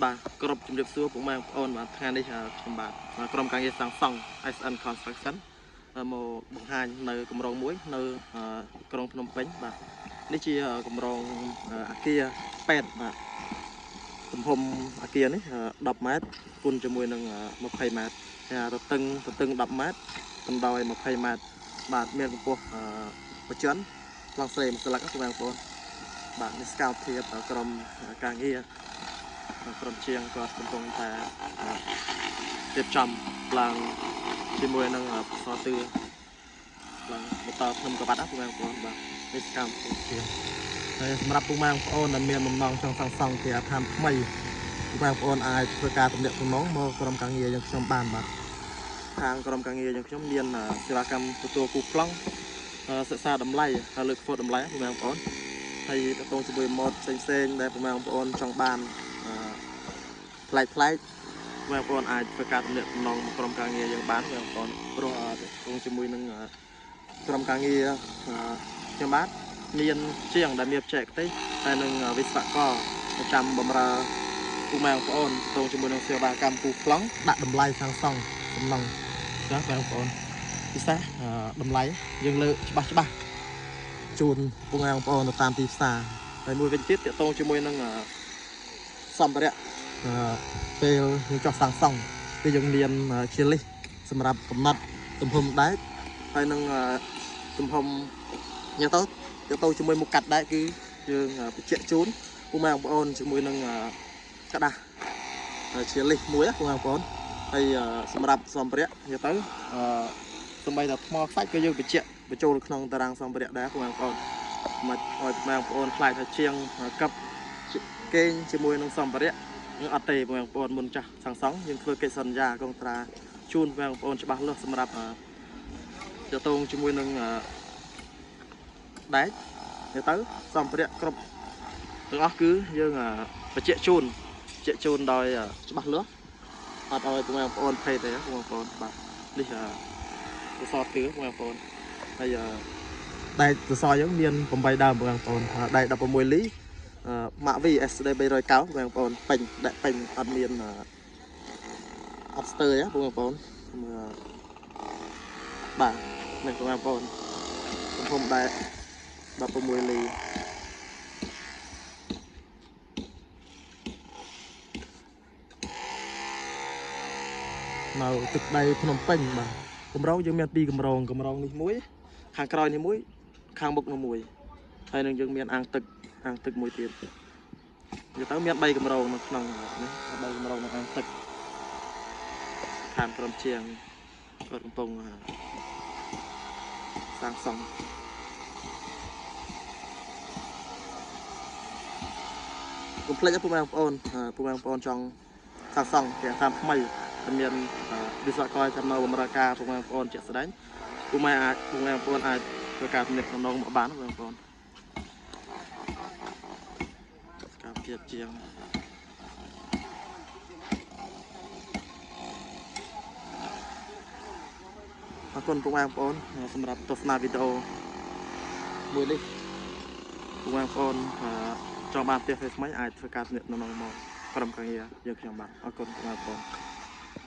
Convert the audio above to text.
បាទគ្រប់ជំរាបសួរពុកម៉ែបងប្អូនបាទថ្ងៃនេះខ្ញុំបាទក្រុមការងារសាងសង់ SN Construction មកបង្ហាញនៅគម្រោងមួយនៅក្រុងភ្នំពេញបាទនេះជាគម្រោងអគារពេទ្យបាទទំហំអគារនេះ10ម៉ែត្រគុណជាមួយនឹង20ម៉ែត្រទទឹង10ម៉ែត្របណ្ដោយ20ម៉ែត្របាទមានកម្ពស់ប្រជញ្ញប្លង់ស្រេមួយស្លឹកពុកម៉ែបងប្អូនបាទនេះស្កោតភាពក្រុមការងារក្រុមជាងគាត់កំពុងតែរៀបចំឡើងជាមួយនឹងផ្សោតឿឡើងបន្តខ្ញុំក៏បាត់ពុកម៉ែបងប្អូនបាទនេះសកម្មភាពជាងហើយសម្រាប់ពុកម៉ែបងប្អូនដែលមានបំណងចង់សាងសង់គេអាឋានថ្មីពុកម៉ែបងប្អូនអាចធ្វើការទំនាក់ទំនងមកក្រុមការងារយើងខ្ញុំបានបាទខាងក្រុមការងារយើងខ្ញុំមានសេវាកម្មទទួលគូប្លង់សិក្សាតម្លៃហើយលើកធ្វើតម្លៃពុកម៉ែបងប្អូនហើយតកតងជាមួយម៉ូដផ្សេងដែលពុកម៉ែបងប្អូនចង់បានថ្លៃបងប្អូនអាចធ្វើការទំនាក់ទំនងមកក្រុមការងារយើងបានបងប្អូនព្រោះតងជាមួយនឹងក្រុមការងារខ្ញុំបាទមានជាងដែលមានបច្ចេកទេសហើយនឹងវិស្វករប្រចាំបម្រើពុកម៉ែបងប្អូនតងជាមួយនឹងសេវាកម្មគូប្លង់ដាក់តម្លៃសាងសង់សំណង់ចាបងប្អូនពិសេសតម្លៃយើងលើកច្បាស់ជូនពុកម៉ែបងប្អូនទៅតាមទីផ្សារហើយមួយវិញទៀតតកតងជាមួយនឹងសម្ភារៈពេលយើងចោះសាងសង់គឺយើងមានជាលិសសម្រាប់កំណត់ទំហំដែកហើយនឹងទំហំញ៉ាំទៅជាមួយមុខកាត់ដែកគឺយើងបញ្ជាក់ជូនពុកម៉ែបងប្អូនជាមួយនឹងក្តាស់ជាលិសមួយពុកម៉ែបងប្អូនហើយសម្រាប់សម្ភារៈញ៉ាំទៅសំបីតែថ្មខ្សាច់ក៏យើងបញ្ជាក់បញ្ចូលក្នុងតារាងសម្ភារៈដែរពុកម៉ែបងប្អូនមកឲ្យពុកម៉ែបងប្អូនខ្លាចថាជាងកັບគេងជាមួយនឹងសម្ភារៈយើងអត់ទេបងប្អូនមុនចាស់សាងសង់យើងធ្វើកិច្ចសន្យាកងត្រាជូនបងប្អូនច្បាស់លាស់សម្រាប់តកតងជាមួយនឹងដែកទៅសម្ភារៈគ្រប់ទាំងអស់គឺយើងបញ្ជាក់ជូនដោយច្បាស់លាស់អត់ឲ្យបងប្អូនភ័យទេបងប្អូនបាទនេះសសរទឿបងប្អូនហើយដែកសសរយើងមាន8ដើមបងប្អូនដែក16លីម៉ាក់ VSD 390បងប្អូនពេញដាក់ពេញអត់មានអត់ស្ទើរបងប្អូនបាទនេះបងប្អូនទំហំដែក16លីនៅទឹកដីភ្នំពេញបាទកម្រងយើងមាន2កម្រងនេះមួយខាងក្រោយនេះមួយខាងមុខនោះមួយហើយនឹងយើងមានអាងទឹកមួយទៀតនិយាយទៅមាន3កម្រងនៅក្នុងនេះ3កម្រងនៅអាងទឹកខាងក្រុមជាងគាត់កំពុងសាងសង់កុំភ្លេចពុកម៉ែបងប្អូនចង់សាងសង់គេអាឋានថ្មីមានវិស្វករចំណូលបម្រើការពុកម៉ែបងប្អូនជាក់ស្ដែងពុកម៉ែបងប្អូនអាចធ្វើការទំនាក់ទំនងមកបានបងប្អូនការភាពជាងអរគុណពុកម៉ែបងប្អូនសម្រាប់ទស្សនាវីដេអូមួយនេះពុកម៉ែបងប្អូនចង់បានផ្ទះថ្មីអាចធ្វើការទំនាក់ទំនងមកក្រុមការងារយើងខ្ញុំបាទអរគុណពុកម៉ែបងប្អូន